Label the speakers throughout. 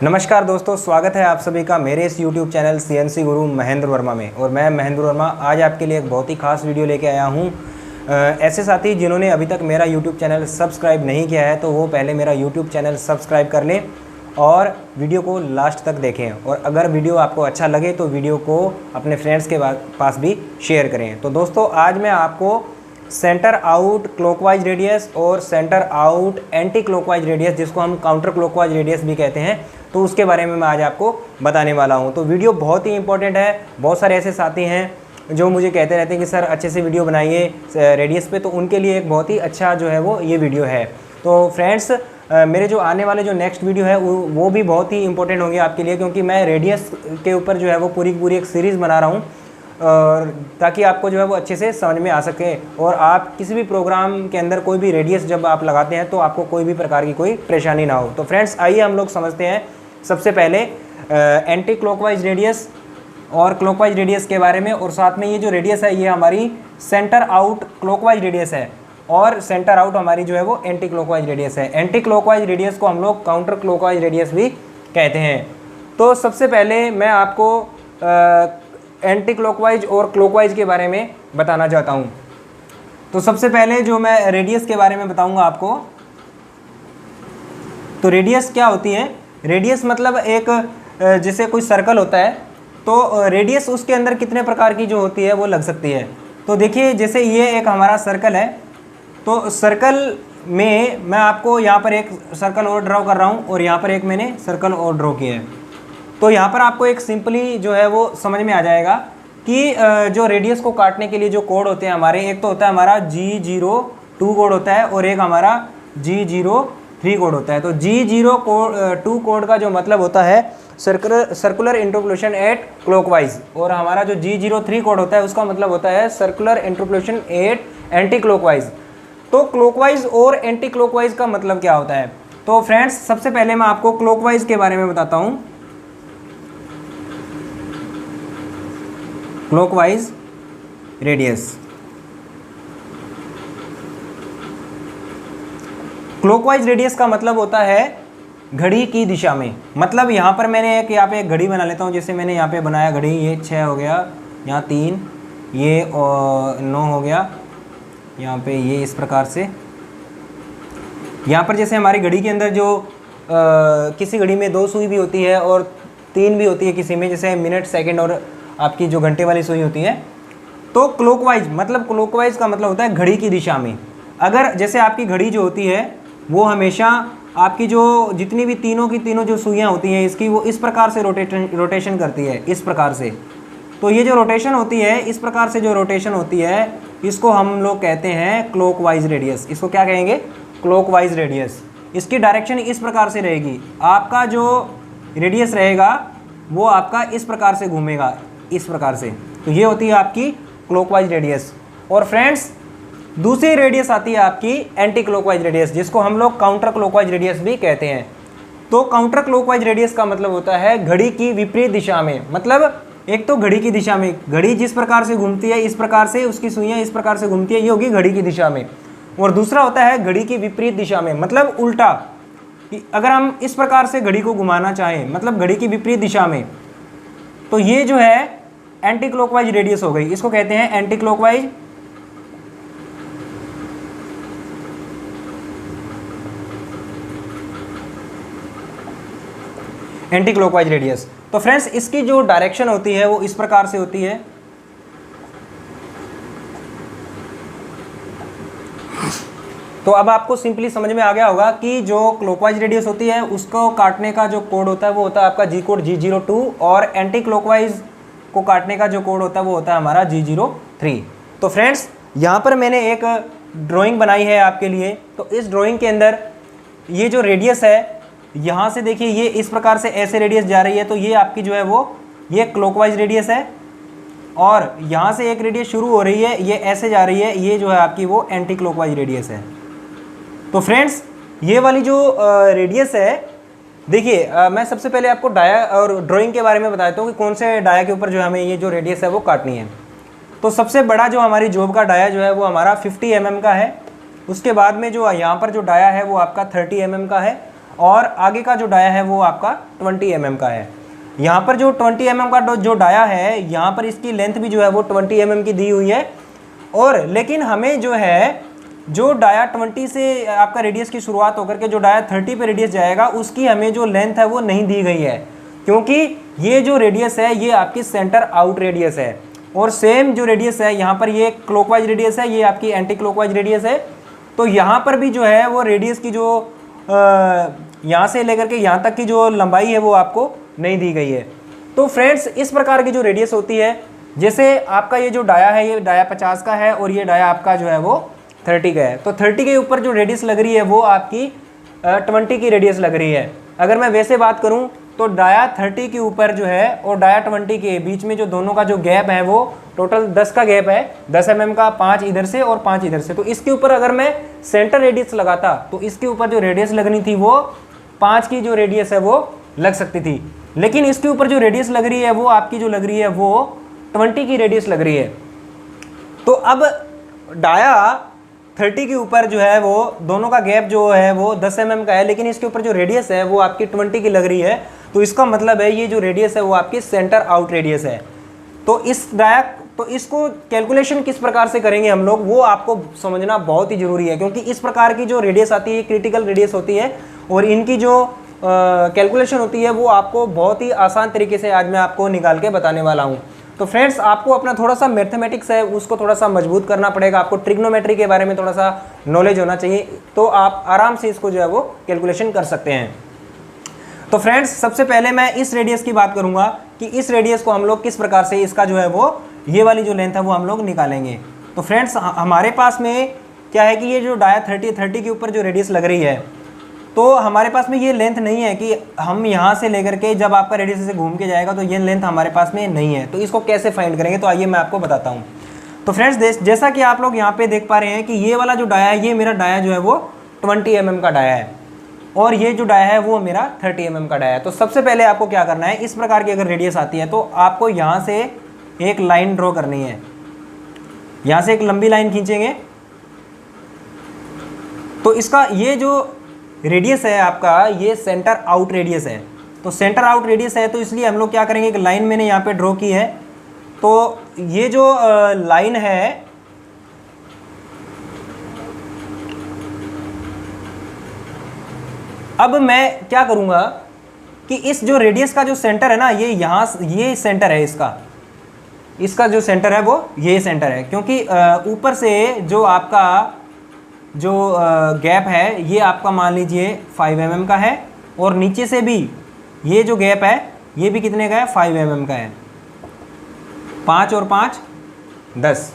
Speaker 1: नमस्कार दोस्तों, स्वागत है आप सभी का मेरे इस YouTube चैनल CNC गुरु महेंद्र वर्मा में। और मैं महेंद्र वर्मा आज आपके लिए एक बहुत ही खास वीडियो लेके आया हूँ। ऐसे साथी जिन्होंने अभी तक मेरा YouTube चैनल सब्सक्राइब नहीं किया है तो वो पहले मेरा YouTube चैनल सब्सक्राइब कर लें और वीडियो को लास्ट तक देखें। और अगर वीडियो आपको अच्छा लगे तो वीडियो को अपने फ्रेंड्स के पास भी शेयर करें। तो दोस्तों, आज मैं आपको सेंटर आउट क्लॉकवाइज रेडियस और centre out anti clockwise radius, जिसको हम काउंटर क्लॉकवाइज रेडियस भी कहते हैं, तो उसके बारे में मैं आज आपको बताने वाला हूं। तो वीडियो बहुत ही इंपॉर्टेंट है। बहुत सारे ऐसे साथी हैं जो मुझे कहते रहते हैं कि सर अच्छे से वीडियो बनाइए रेडियस पे, तो उनके लिए एक बहुत ही अच्छा जो है वो ये वीडियो है। तो फ्रेंड्स, मेरे जो आने वाले जो नेक्स्ट वीडियो है वो भी बहुत ही इंपॉर्टेंट होंगे आपके लिए, क्योंकि मैं रेडियस के ऊपर जो है वो पूरी की पूरी एक सीरीज़ बना रहा हूँ, और ताकि आपको जो है वो अच्छे से समझ में आ सके और आप किसी भी प्रोग्राम के अंदर कोई भी रेडियस जब आप लगाते हैं तो आपको कोई भी प्रकार की कोई परेशानी ना हो। तो फ्रेंड्स, आइए हम लोग समझते हैं सबसे पहले एंटी क्लॉकवाइज रेडियस और क्लॉकवाइज रेडियस के बारे में। और साथ में ये जो रेडियस है ये हमारी सेंटर आउट क्लॉकवाइज रेडियस है और सेंटर आउट हमारी जो है वो एंटी क्लॉकवाइज रेडियस है। एंटी क्लॉकवाइज रेडियस को हम लोग काउंटर क्लॉकवाइज रेडियस भी कहते हैं। तो सबसे पहले मैं आपको एंटी क्लॉकवाइज और क्लॉकवाइज के बारे में बताना चाहता हूँ। तो सबसे पहले जो मैं रेडियस के बारे में बताऊँगा आपको, तो रेडियस क्या होती है। रेडियस मतलब एक जैसे कोई सर्कल होता है तो रेडियस उसके अंदर कितने प्रकार की जो होती है वो लग सकती है। तो देखिए, जैसे ये एक हमारा सर्कल है, तो सर्कल में मैं आपको यहाँ पर एक सर्कल और ड्रॉ कर रहा हूँ और यहाँ पर एक मैंने सर्कल और ड्रॉ किया है। तो यहाँ पर आपको एक सिंपली जो है वो समझ में आ जाएगा कि जो रेडियस को काटने के लिए जो कोड होते हैं हमारे, एक तो होता है हमारा G02 कोड होता है और एक हमारा G03 कोड होता है। तो G02 कोड का जो मतलब होता है सर्कुलर इंटरपोलेशन एट क्लॉकवाइज, और हमारा जो G03 कोड होता है उसका मतलब होता है circular interpolation at anticlockwise. तो क्लॉकवाइज और एंटी क्लॉकवाइज का मतलब क्या होता है। तो फ्रेंड्स, सबसे पहले मैं आपको क्लॉकवाइज के बारे में बताता हूँ। क्लॉकवाइज रेडियस, क्लॉकवाइज रेडियस का मतलब होता है घड़ी की दिशा में। मतलब यहाँ पर मैंने यहाँ पे एक घड़ी बना लेता हूँ। जैसे मैंने यहाँ पे बनाया घड़ी, ये 6 हो गया, यहाँ 3, ये 9 हो गया, यहाँ पे ये इस प्रकार से। यहाँ पर जैसे हमारी घड़ी के अंदर जो किसी घड़ी में 2 सुई भी होती है और 3 भी होती है किसी में, जैसे मिनट, सेकेंड और आपकी जो घंटे वाली सुई होती है। तो क्लॉकवाइज मतलब क्लॉकवाइज का मतलब होता है घड़ी की दिशा में। अगर जैसे आपकी घड़ी जो होती है वो हमेशा आपकी जो जितनी भी तीनों की तीनों जो सुइयाँ होती हैं इसकी, वो इस प्रकार से रोटेशन करती है, इस प्रकार से। तो ये जो रोटेशन होती है, इस प्रकार से जो रोटेशन होती है, इसको हम लोग कहते हैं क्लॉकवाइज रेडियस। इसको क्या कहेंगे? Clockwise radius. इसकी डायरेक्शन इस प्रकार से रहेगी। आपका जो रेडियस रहेगा वो आपका इस प्रकार से घूमेगा, इस प्रकार से। तो ये होती है आपकी क्लॉकवाइज रेडियस। और फ्रेंड्स, दूसरी रेडियस आती है आपकी एंटी क्लॉकवाइज रेडियस, जिसको हम लोग काउंटर क्लॉकवाइज रेडियस भी कहते हैं। तो काउंटर क्लॉकवाइज रेडियस का मतलब होता है घड़ी की विपरीत दिशा में। मतलब एक तो घड़ी की दिशा में, घड़ी जिस प्रकार से घूमती है इस प्रकार से, उसकी सुइयां इस प्रकार से घूमती है, ये होगी घड़ी की दिशा में। और दूसरा होता है घड़ी की विपरीत दिशा में, मतलब उल्टा। अगर हम इस प्रकार से घड़ी को घुमाना चाहें, मतलब घड़ी की विपरीत दिशा में, तो ये जो है एंटी क्लॉकवाइज रेडियस हो गई। इसको कहते हैं anti clockwise anti clockwise radius. तो फ्रेंड्स, इसकी जो डायरेक्शन होती है वो इस प्रकार से होती है। तो अब आपको सिंपली समझ में आ गया होगा कि जो क्लॉकवाइज रेडियस होती है उसको काटने का जो कोड होता है वो होता है आपका G कोड G02, और एंटी क्लॉकवाइज को काटने का जो कोड होता है वो होता है हमारा G03। तो फ्रेंड्स, यहाँ पर मैंने एक ड्राइंग बनाई है आपके लिए। तो इस ड्राइंग के अंदर ये जो रेडियस है, यहाँ से देखिए ये इस प्रकार से ऐसे रेडियस जा रही है, तो ये आपकी जो है वो ये क्लॉकवाइज रेडियस है। और यहाँ से एक रेडियस शुरू हो रही है, ये ऐसे जा रही है, ये जो है आपकी वो एंटी क्लॉकवाइज रेडियस है। तो फ्रेंड्स, ये वाली जो रेडियस है, देखिए मैं सबसे पहले आपको डाया और ड्राइंग के बारे में बताता हूँ कि कौन से डाया के ऊपर जो हमें ये जो रेडियस है वो काटनी है। तो सबसे बड़ा जो हमारी जॉब का डाया जो है वो हमारा 50 mm का है। उसके बाद में जो यहाँ पर जो डाया है वो आपका 30 mm का है। और आगे का जो डाया है वो आपका 20 mm का है। यहाँ पर जो 20 mm का जो डाया है, यहाँ पर इसकी लेंथ भी जो है वो 20 mm की दी हुई है। और लेकिन हमें जो है जो डाया 20 से आपका रेडियस की शुरुआत होकर के जो डाया 30 पे रेडियस जाएगा, उसकी हमें जो लेंथ है वो नहीं दी गई है, क्योंकि ये जो रेडियस है ये आपकी सेंटर आउट रेडियस है। और सेम जो रेडियस है यहाँ पर ये क्लॉकवाइज रेडियस है, ये आपकी एंटी क्लॉकवाइज रेडियस है। तो यहाँ पर भी जो है वो रेडियस की जो यहाँ से लेकर के यहाँ तक की जो लंबाई है वो आपको नहीं दी गई है। तो फ्रेंड्स इस प्रकार की जो रेडियस होती है, जैसे आपका ये जो डाया है ये डाया 50 का है और ये डाया आपका जो है वो 30 का है। तो 30 के ऊपर जो रेडियस लग रही है वो आपकी 20 की रेडियस लग रही है। अगर मैं वैसे बात करूं तो डाया 30 के ऊपर जो है और डाया 20 के बीच में जो दोनों का जो गैप है वो टोटल 10 का गैप है, 10 mm का, 5 इधर से और 5 इधर से। तो इसके ऊपर अगर मैं सेंटर रेडियस लगाता तो इसके ऊपर जो रेडियस लगनी थी वो 5 की जो रेडियस है वो लग सकती थी, लेकिन इसके ऊपर जो रेडियस लग रही है वो आपकी जो लग रही है वो 20 की रेडियस लग रही है। तो अब डाया 30 के ऊपर जो है वो दोनों का गैप जो है वो 10 mm का है, लेकिन इसके ऊपर जो रेडियस है वो आपकी 20 की लग रही है। तो इसका मतलब है ये जो रेडियस है वो आपकी सेंटर आउट रेडियस है। तो इसको कैलकुलेशन किस प्रकार से करेंगे हम लोग, वो आपको समझना बहुत ही जरूरी है, क्योंकि इस प्रकार की जो रेडियस आती है क्रिटिकल रेडियस होती है और इनकी जो कैलकुलेशन होती है वो आपको बहुत ही आसान तरीके से आज मैं आपको निकाल के बताने वाला हूँ। तो फ्रेंड्स आपको अपना थोड़ा सा मैथमेटिक्स है उसको थोड़ा सा मजबूत करना पड़ेगा, आपको ट्रिग्नोमेट्री के बारे में थोड़ा सा नॉलेज होना चाहिए, तो आप आराम से इसको जो है वो कैलकुलेशन कर सकते हैं। तो फ्रेंड्स सबसे पहले मैं इस रेडियस की बात करूंगा कि इस रेडियस को हम लोग किस प्रकार से इसका जो है वो ये वाली जो लेंथ है वो हम लोग निकालेंगे। तो फ्रेंड्स हमारे पास में क्या है कि ये जो डाया 30 के ऊपर जो रेडियस लग रही है, तो हमारे पास में ये लेंथ नहीं है कि हम यहाँ से लेकर के जब आपका रेडियस से घूम के जाएगा तो ये लेंथ हमारे पास में नहीं है। तो इसको कैसे फाइंड करेंगे, तो आइए मैं आपको बताता हूँ। तो फ्रेंड्स जैसा कि आप लोग यहाँ पे देख पा रहे हैं कि ये वाला जो डाया है, ये मेरा डाया जो है वो 20 mm का डाया है और ये जो डाया है वो मेरा 30 mm का डाया है। तो सबसे पहले आपको क्या करना है, इस प्रकार की अगर रेडियस आती है तो आपको यहाँ से एक लाइन ड्रॉ करनी है, यहाँ से एक लंबी लाइन खींचेंगे। तो इसका ये जो रेडियस है आपका ये सेंटर आउट रेडियस है। तो सेंटर आउट रेडियस है तो इसलिए हम लोग क्या करेंगे, एक लाइन मैंने यहाँ पे ड्रॉ की है। तो ये जो लाइन है अब मैं क्या करूँगा कि इस जो रेडियस का जो सेंटर है ना, ये यहाँ ये सेंटर है, इसका जो सेंटर है वो ये सेंटर है, क्योंकि ऊपर से जो आपका जो गैप है ये आपका मान लीजिए 5 mm का है और नीचे से भी ये जो गैप है ये भी कितने का है, 5 mm का है। 5 और 5 10।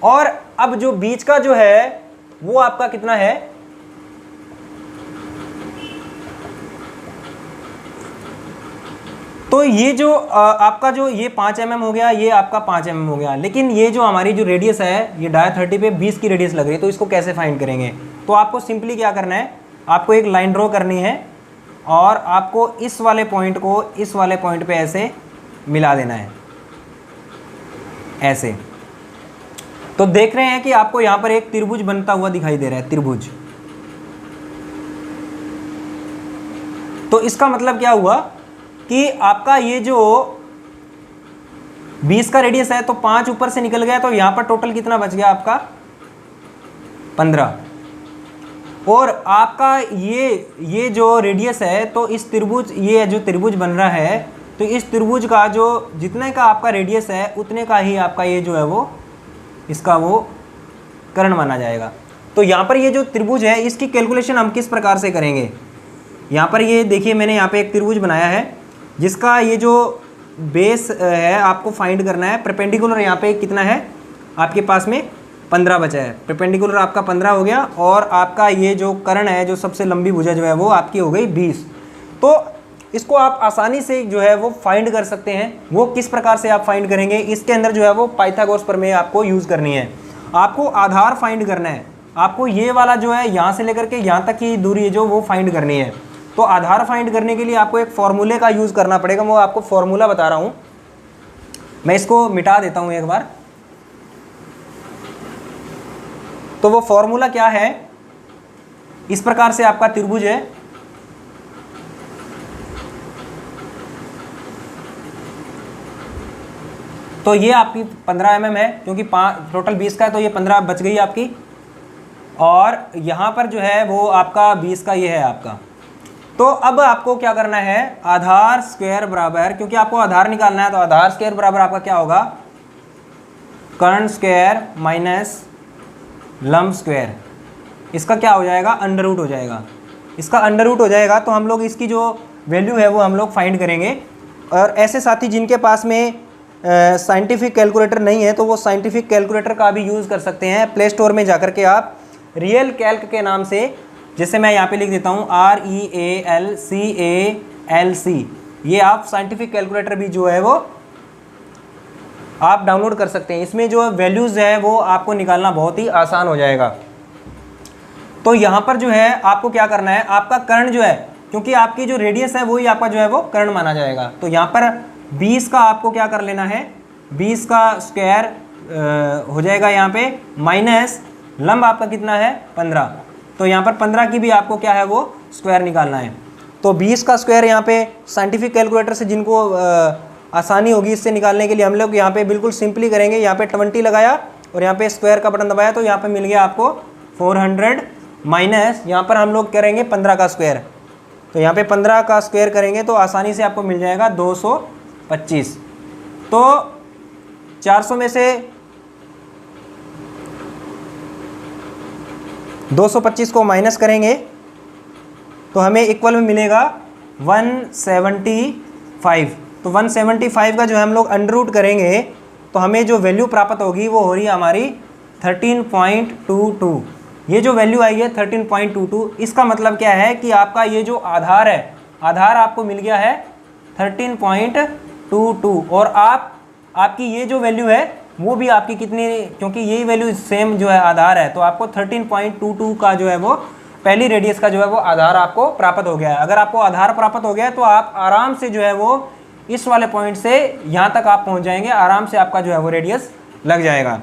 Speaker 1: और अब जो बीच का जो है वो आपका कितना है, तो ये जो आपका जो ये 5 mm हो गया, ये आपका 5 mm हो गया, लेकिन ये जो हमारी जो रेडियस है ये डाया 30 पे 20 की रेडियस लग रही है। तो इसको कैसे फाइंड करेंगे, तो आपको सिंपली क्या करना है, आपको एक लाइन ड्रॉ करनी है और आपको इस वाले पॉइंट को इस वाले पॉइंट पे ऐसे मिला देना है, ऐसे। तो देख रहे हैं कि आपको यहाँ पर एक त्रिभुज बनता हुआ दिखाई दे रहा है, त्रिभुज। तो इसका मतलब क्या हुआ कि आपका ये जो 20 का रेडियस है तो 5 ऊपर से निकल गया, तो यहाँ पर टोटल कितना बच गया आपका 15। और आपका ये जो रेडियस है तो इस त्रिभुज, ये जो त्रिभुज बन रहा है तो इस त्रिभुज का जो जितने का आपका रेडियस है उतने का ही आपका ये जो है वो इसका वो कर्ण माना जाएगा। तो यहाँ पर ये जो त्रिभुज है इसकी कैलकुलेशन हम किस प्रकार से करेंगे, यहाँ पर ये देखिए मैंने यहाँ पे एक त्रिभुज बनाया है जिसका ये जो बेस है आपको फाइंड करना है। परपेंडिकुलर यहाँ पे कितना है आपके पास में 15 बचा है, परपेंडिकुलर आपका 15 हो गया और आपका ये जो कर्ण है जो सबसे लंबी भुजा जो है वो आपकी हो गई 20। तो इसको आप आसानी से जो है वो फाइंड कर सकते हैं। वो किस प्रकार से आप फाइंड करेंगे, इसके अंदर जो है वो पाइथागोरस प्रमेय आपको यूज़ करनी है। आपको आधार फाइंड करना है, आपको ये वाला जो है यहाँ से लेकर के यहाँ तक की दूरी है जो वो फाइंड करनी है। तो आधार फाइंड करने के लिए आपको एक फॉर्मूले का यूज़ करना पड़ेगा। मैं आपको फॉर्मूला बता रहा हूँ, मैं इसको मिटा देता हूँ एक बार। तो वो फॉर्मूला क्या है, इस प्रकार से आपका त्रिभुज है तो ये आपकी 15 mm है, क्योंकि टोटल 20 का है तो ये 15 बच गई आपकी। और यहाँ पर जो है वो आपका 20 का ये है आपका। तो अब आपको क्या करना है, आधार स्क्वायर बराबर, क्योंकि आपको आधार निकालना है, तो आधार स्क्वायर बराबर आपका क्या होगा, कर्ण स्क्वायर माइनस लंब स्क्वायर। इसका क्या हो जाएगा, अंडर रूट हो जाएगा। इसका अंडर रूट हो जाएगा तो हम लोग इसकी जो वैल्यू है वो हम लोग फाइंड करेंगे। और ऐसे साथी जिनके पास में साइंटिफिक कैलकुलेटर नहीं है तो वो साइंटिफिक कैलकुलेटर का भी यूज़ कर सकते हैं। प्ले स्टोर में जाकर के आप रियल कैल्क के नाम से, जैसे मैं यहाँ पे लिख देता हूँ REALCALC, ये आप साइंटिफिक कैलकुलेटर भी जो है वो आप डाउनलोड कर सकते हैं। इसमें जो वैल्यूज़ है वो आपको निकालना बहुत ही आसान हो जाएगा। तो यहाँ पर जो है आपको क्या करना है, आपका कर्ण जो है, क्योंकि आपकी जो रेडियस है वही आपका जो है वो कर्ण माना जाएगा, तो यहाँ पर 20 का आपको क्या कर लेना है, 20 का स्क्वायर हो जाएगा यहाँ पे, माइनस लंब आपका कितना है 15, तो यहाँ पर 15 की भी आपको क्या है वो स्क्वायर निकालना है। तो 20 का स्क्वायर यहाँ पे साइंटिफिक कैलकुलेटर से जिनको आसानी होगी इससे निकालने के लिए, हम लोग यहाँ पे बिल्कुल सिंपली करेंगे। यहाँ पे 20 लगाया और यहाँ पे स्क्वायर का बटन दबाया, तो यहाँ पे मिल गया आपको 400 माइनस, यहाँ पर हम लोग करेंगे 15 का स्क्वायर, तो यहाँ पे 15 का स्क्वायर करेंगे तो आसानी से आपको मिल जाएगा 225। तो 400 में से 225 को माइनस करेंगे तो हमें इक्वल में मिलेगा 175। तो 175 का जो है हम लोग अंडर रूट करेंगे तो हमें जो वैल्यू प्राप्त होगी वो हो रही है हमारी 13.22। ये जो वैल्यू आई है 13.22, इसका मतलब क्या है कि आपका ये जो आधार है, आधार आपको मिल गया है 13.22, और आपकी ये जो वैल्यू है वो भी आपकी कितनी, क्योंकि यही वैल्यू सेम जो है आधार है, तो आपको 13.22 का जो है वो पहली रेडियस का जो है वो आधार आपको प्राप्त हो गया है। अगर आपको आधार प्राप्त हो गया है तो आप आराम से जो है वो इस वाले पॉइंट से यहाँ तक आप पहुँच जाएंगे, आराम से आपका जो है वो रेडियस लग जाएगा।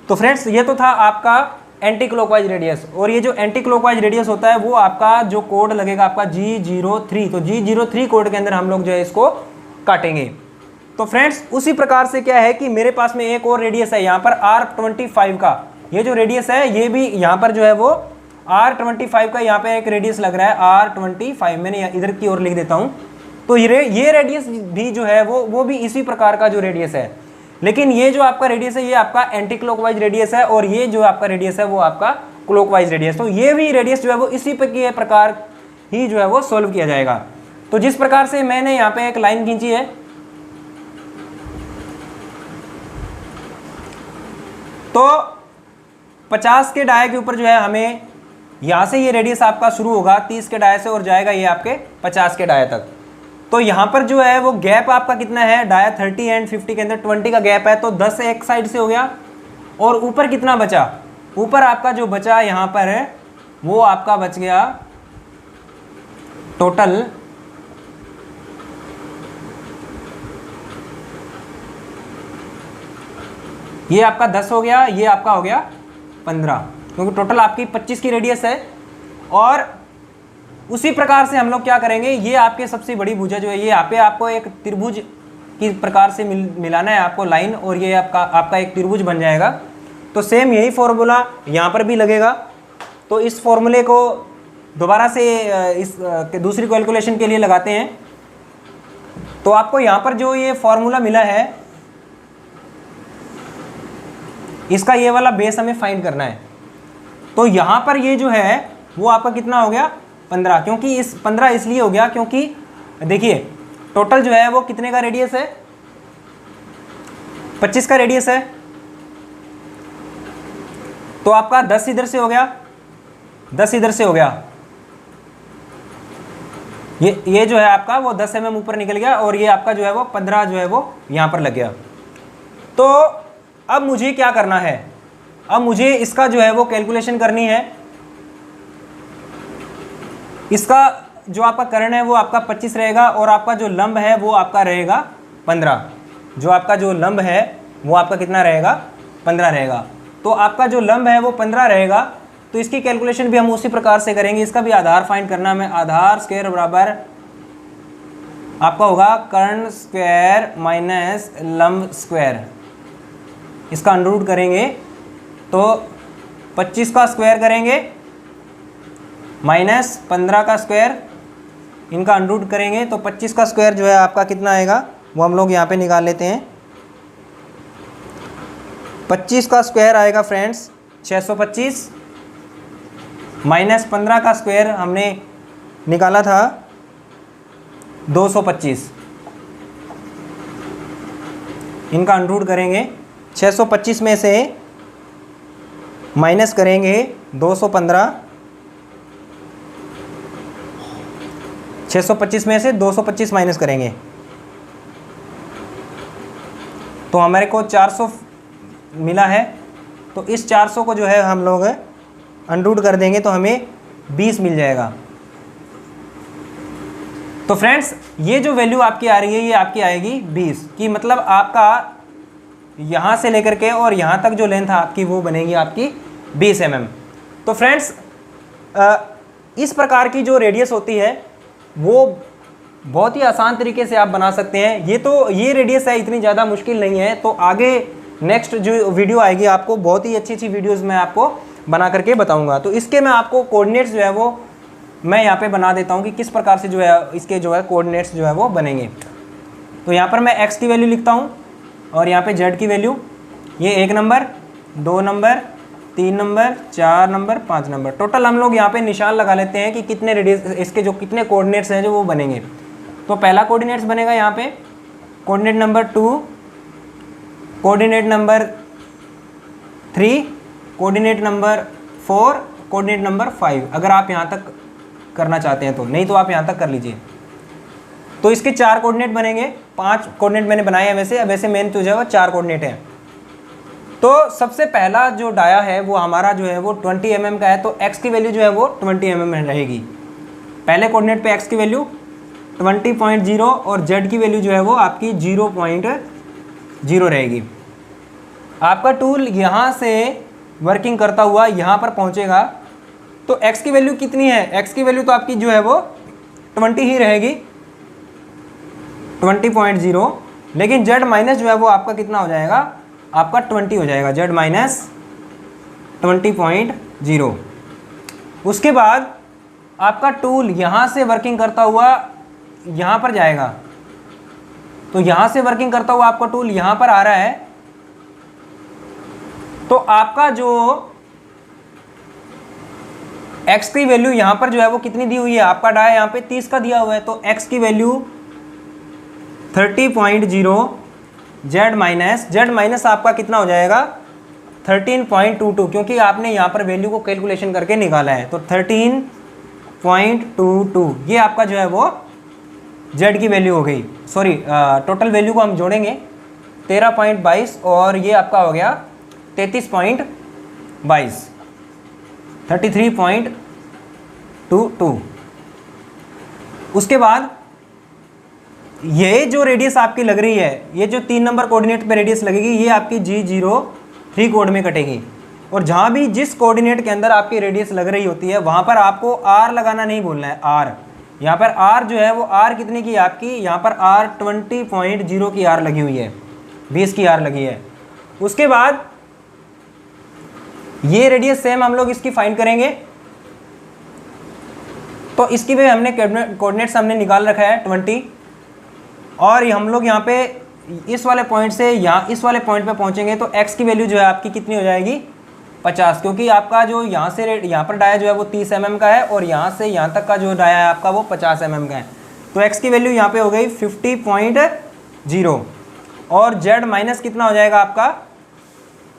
Speaker 1: तो फ्रेंड्स ये तो था आपका एंटी क्लॉकवाइज रेडियस, और ये जो एंटी क्लॉकवाइज रेडियस होता है वो आपका जो कोड लगेगा आपका G03, तो G03 कोड के अंदर हम लोग जो है इसको काटेंगे। तो फ्रेंड्स उसी प्रकार से क्या है कि मेरे पास में एक और रेडियस है यहाँ पर R25 का, ये जो रेडियस है ये भी यहाँ पर जो है वो R25 का यहाँ पे एक रेडियस लग रहा है R25, मैंने इधर की ओर लिख देता हूँ। तो ये रेडियस भी जो है वो भी इसी प्रकार का जो रेडियस है, लेकिन ये जो आपका रेडियस है ये आपका एंटी क्लॉकवाइज रेडियस है, और ये जो आपका रेडियस है वो आपका क्लॉकवाइज रेडियस। तो ये भी रेडियस जो है वो इसी प्रकार ही जो है वो सोल्व किया जाएगा। तो जिस प्रकार से मैंने यहाँ पे एक लाइन खींची है, तो 50 के डाय के ऊपर जो है हमें यहाँ से ये रेडियस आपका शुरू होगा 30 के डाय से और जाएगा ये आपके 50 के डाय तक। तो यहाँ पर जो है वो गैप आपका कितना है, डाया 30 एंड 50 के अंदर 20 का गैप है, तो 10 एक साइड से हो गया। और ऊपर कितना बचा, ऊपर आपका जो बचा यहाँ पर है वो आपका बच गया टोटल ये आपका 10 हो गया, ये आपका हो गया 15, क्योंकि टोटल आपकी 25 की रेडियस है। और उसी प्रकार से हम लोग क्या करेंगे, ये आपके सबसे बड़ी भुजा जो है ये यहाँ पे आपको एक त्रिभुज की प्रकार से मिलाना है आपको लाइन, और ये आपका एक त्रिभुज बन जाएगा। तो सेम यही फॉर्मूला यहाँ पर भी लगेगा। तो इस फॉर्मूले को दोबारा से इस दूसरी कैलकुलेशन के लिए लगाते हैं। तो आपको यहाँ पर जो ये फॉर्मूला मिला है इसका ये वाला बेस हमें फाइंड करना है। तो यहाँ पर ये जो है वो आपका कितना हो गया 15, क्योंकि इस 15 इसलिए हो गया क्योंकि देखिए टोटल जो है वो कितने का रेडियस है, 25 का रेडियस है। तो आपका 10 इधर से हो गया, 10 इधर से हो गया, ये जो है आपका वो 10 mm ऊपर निकल गया, और ये आपका जो है वो 15 जो है वो यहाँ पर लग गया। तो अब मुझे क्या करना है, अब मुझे इसका जो है वो कैलकुलेशन करनी है। इसका जो आपका कर्ण है वो आपका 25 रहेगा, और आपका जो लंब है वो आपका रहेगा 15। जो आपका जो लंब है वो आपका कितना रहेगा 15 रहेगा। तो आपका जो लंब है वो 15 रहेगा। तो इसकी कैलकुलेशन भी हम उसी प्रकार से करेंगे। इसका भी आधार फाइंड करना है, आधार स्क्वायर बराबर आपका होगा कर्ण स्क्वायर माइनस लंब स्क्वायर। इसका अंडर रूट करेंगे तो 25 का स्क्वायर करेंगे माइनस 15 का स्क्वायर, इनका अंडर रूट करेंगे तो 25 का स्क्वायर जो है आपका कितना आएगा वो हम लोग यहाँ पे निकाल लेते हैं। 25 का स्क्वायर आएगा फ्रेंड्स 625 माइनस 15 का स्क्वायर हमने निकाला था 225, इनका अंडर रूट करेंगे। 625 में से माइनस करेंगे 215, 625 में से 225 माइनस करेंगे तो हमारे को 400 मिला है। तो इस 400 को जो है हम लोग अंडर रूट कर देंगे तो हमें 20 मिल जाएगा। तो फ्रेंड्स ये जो वैल्यू आपकी आ रही है ये आपकी आएगी 20 की, मतलब आपका यहाँ से लेकर के और यहाँ तक जो लेंथ आपकी वो बनेगी आपकी 20 mm। तो फ्रेंड्स इस प्रकार की जो रेडियस होती है वो बहुत ही आसान तरीके से आप बना सकते हैं। ये रेडियस है, इतनी ज़्यादा मुश्किल नहीं है। तो आगे नेक्स्ट जो वीडियो आएगी आपको बहुत ही अच्छी वीडियोस मैं आपको बना करके बताऊंगा। तो इसके मैं आपको कोऑर्डिनेट्स जो है वो मैं यहाँ पे बना देता हूँ कि किस प्रकार से जो है इसके जो है कोऑर्डिनेट्स जो है वो बनेंगे। तो यहाँ पर मैं x की वैल्यू लिखता हूँ और यहाँ पे z की वैल्यू, ये 1 number 2 number 3 number 4 number 5 number, total हम लोग यहाँ पे निशान लगा लेते हैं कि कितने रेडियस इसके जो कितने कोऑर्डिनेट्स हैं जो वो बनेंगे। तो पहला कोऑर्डिनेट्स बनेगा यहाँ पे coordinate number 2, coordinate number 3, coordinate number 4, coordinate number 5, अगर आप यहाँ तक करना चाहते हैं तो, नहीं तो आप यहाँ तक कर लीजिए। तो इसके 4 कोऑर्डिनेट बनेंगे, 5 कोऑर्डिनेट मैंने बनाए हैं वैसे मेन तो जो है वो 4 कोऑर्डिनेट हैं। तो सबसे पहला जो डाया है वो हमारा जो है वो 20 mm का है, तो x की वैल्यू जो है वो 20 mm रहेगी। पहले कोऑर्डिनेट पे x की वैल्यू 20.0 और z की वैल्यू जो है वो आपकी 0.0 रहेगी। आपका टूल यहाँ से वर्किंग करता हुआ यहाँ पर पहुँचेगा तो x की वैल्यू कितनी है, x की वैल्यू तो आपकी जो है वो 20 ही रहेगी 20.0, लेकिन z माइनस जो है वो आपका कितना हो जाएगा, आपका 20 हो जाएगा, z माइनस 20.0। उसके बाद आपका टूल यहाँ से वर्किंग करता हुआ यहाँ पर जाएगा, तो यहाँ से वर्किंग करता हुआ आपका टूल यहाँ पर आ रहा है। तो आपका जो x की वैल्यू यहाँ पर जो है वो कितनी दी हुई है, आपका डाया यहाँ पे 30 का दिया हुआ है, तो x की वैल्यू 30.0, z माइनस आपका कितना हो जाएगा 13.22, क्योंकि आपने यहाँ पर वैल्यू को कैलकुलेशन करके निकाला है। तो 13.22 ये आपका जो है वो z की वैल्यू हो गई। सॉरी, टोटल वैल्यू को हम जोड़ेंगे 13.22 और ये आपका हो गया 33.22, 33.22। उसके बाद ये जो रेडियस आपकी लग रही है, ये जो 3 नंबर कोऑर्डिनेट पे रेडियस लगेगी, ये आपकी G03 कोड में कटेगी। और जहाँ भी जिस कोऑर्डिनेट के अंदर आपकी रेडियस लग रही होती है वहाँ पर आपको R लगाना नहीं भूलना है। R यहाँ पर R जो है वो R कितने की आपकी, यहाँ पर R 20.0 की R लगी हुई है, 20 की R लगी है। उसके बाद ये रेडियस सेम हम लोग इसकी फाइंड करेंगे। तो इसकी भी हमने कोऑर्डिनेट्स हमने निकाल रखा है 20, और हम लोग यहाँ पे इस वाले पॉइंट से यहाँ इस वाले पॉइंट पे पहुँचेंगे तो x की वैल्यू जो है आपकी कितनी हो जाएगी 50, क्योंकि आपका जो यहाँ से यहाँ पर डाया जो है वो 30 mm का है और यहाँ से यहाँ तक का जो डाया है आपका वो 50 mm का है। तो x की वैल्यू यहाँ पे हो गई 50.0 और z माइनस कितना हो जाएगा आपका,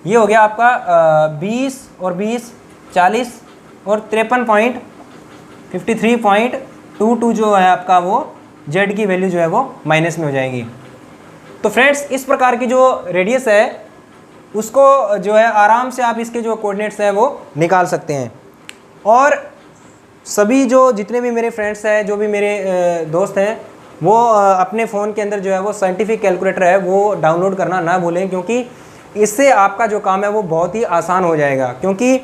Speaker 1: ये हो गया आपका 20 और 20 40 और 53.22 जो है आपका वो z की वैल्यू जो है वो माइनस में हो जाएगी। तो फ्रेंड्स इस प्रकार की जो रेडियस है उसको जो है आराम से आप इसके जो कोऑर्डिनेट्स हैं वो निकाल सकते हैं। और सभी जो जितने भी मेरे फ्रेंड्स हैं, जो भी मेरे दोस्त हैं, वो अपने फ़ोन के अंदर जो है वो साइंटिफिक कैलकुलेटर है वो डाउनलोड करना ना भूलें, क्योंकि इससे आपका जो काम है वो बहुत ही आसान हो जाएगा। क्योंकि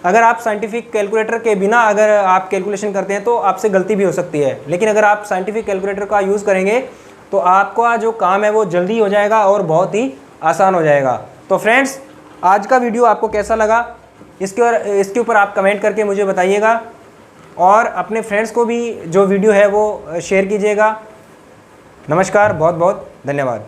Speaker 1: अगर आप साइंटिफिक कैलकुलेटर के बिना अगर आप कैलकुलेशन करते हैं तो आपसे गलती भी हो सकती है, लेकिन अगर आप साइंटिफिक कैलकुलेटर का यूज़ करेंगे तो आपका जो काम है वो जल्दी हो जाएगा और बहुत ही आसान हो जाएगा। तो फ्रेंड्स, आज का वीडियो आपको कैसा लगा इसके ऊपर आप कमेंट करके मुझे बताइएगा, और अपने फ्रेंड्स को भी जो वीडियो है वो शेयर कीजिएगा। नमस्कार, बहुत बहुत धन्यवाद।